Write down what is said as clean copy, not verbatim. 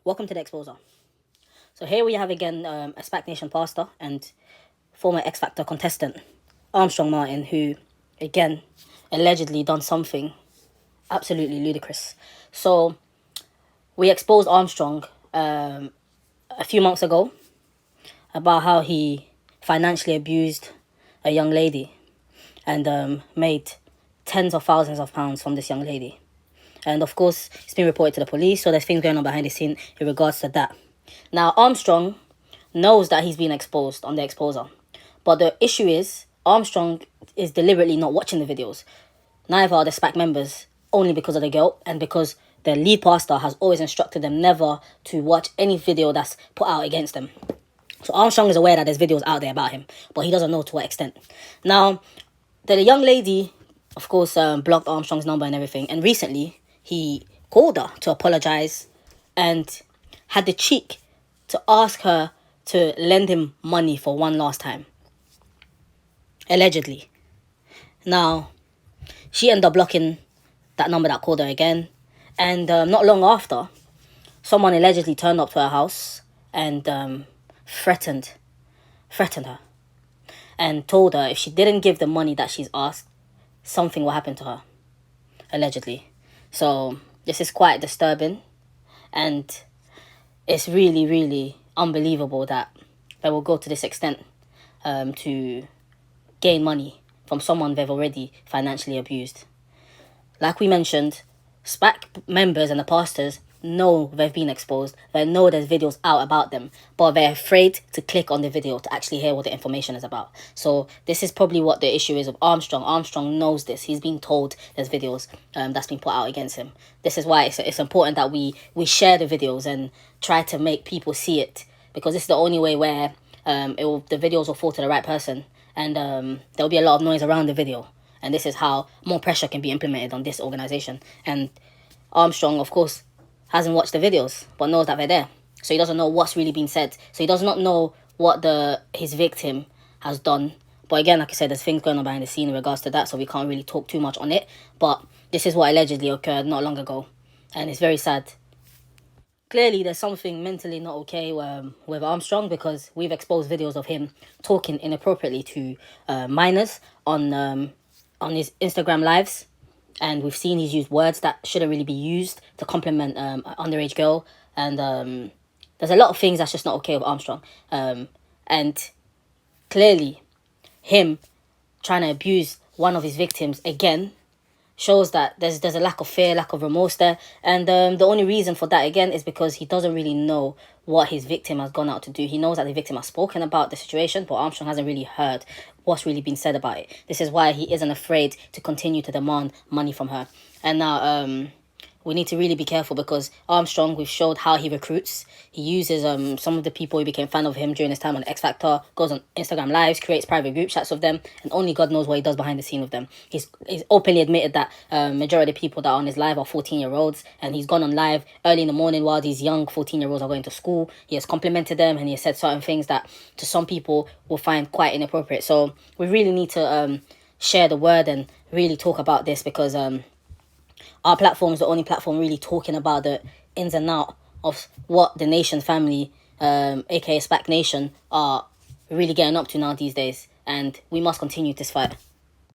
Welcome to the Exposer. So here we have again a SPAC Nation pastor and former X Factor contestant, Armstrong Martin, who, again, allegedly done something absolutely ludicrous. So we exposed Armstrong a few months ago about how he financially abused a young lady and made tens of thousands of pounds from this young lady. And of course, it's been reported to the police, so there's things going on behind the scene in regards to that. Now, Armstrong knows that he's been exposed on the Exposer. But the issue is, Armstrong is deliberately not watching the videos. Neither are the SPAC members, only because of the guilt and because their lead pastor has always instructed them never to watch any video that's put out against them. So Armstrong is aware that there's videos out there about him, but he doesn't know to what extent. Now, the young lady, of course, blocked Armstrong's number and everything. And recently, he called her to apologize and had the cheek to ask her to lend him money for one last time. Allegedly. Now, she ended up blocking that number that called her again. And not long after, someone allegedly turned up to her house and threatened her. And told her if she didn't give the money that she's asked, something will happen to her. Allegedly. So this is quite disturbing. And it's really, really unbelievable that they will go to this extent to gain money from someone they've already financially abused. Like we mentioned, SPAC members and the pastors know they've been exposed. They know there's videos out about them, but they're afraid to click on the video to actually hear what the information is about. So this is probably what the issue is with Armstrong. Armstrong knows this. He's been told there's videos that's been put out against him. This is why it's important that we share the videos and try to make people see it, because this is the only way where the videos will fall to the right person, and there'll be a lot of noise around the video. And this is how more pressure can be implemented on this organization. And Armstrong, of course, hasn't watched the videos, but knows that they're there. So he doesn't know what's really been said. So he does not know what his victim has done. But again, like I said, there's things going on behind the scene in regards to that, so we can't really talk too much on it. But this is what allegedly occurred not long ago. And it's very sad. Clearly, there's something mentally not okay with Armstrong, because we've exposed videos of him talking inappropriately to minors on his Instagram lives. And we've seen he's used words that shouldn't really be used to compliment an underage girl. And there's a lot of things that's just not okay with Armstrong. And clearly, him trying to abuse one of his victims again shows that there's a lack of fear, lack of remorse there. And the only reason for that, again, is because he doesn't really know what his victim has gone out to do. He knows that the victim has spoken about the situation, but Armstrong hasn't really heard what's really been said about it. This is why he isn't afraid to continue to demand money from her. And now we need to really be careful, because Armstrong, we've showed how he recruits. He uses some of the people who became fan of him during his time on X Factor, goes on Instagram Lives, creates private group chats with them, and only God knows what he does behind the scene with them. He's openly admitted that majority of the people that are on his live are 14-year-olds, and he's gone on live early in the morning while these young 14-year-olds are going to school. He has complimented them, and he has said certain things that to some people will find quite inappropriate. So we really need to share the word and really talk about this, because our platform is the only platform really talking about the ins and outs of what the Nation family, aka SPAC Nation, are really getting up to now these days. And we must continue this fight.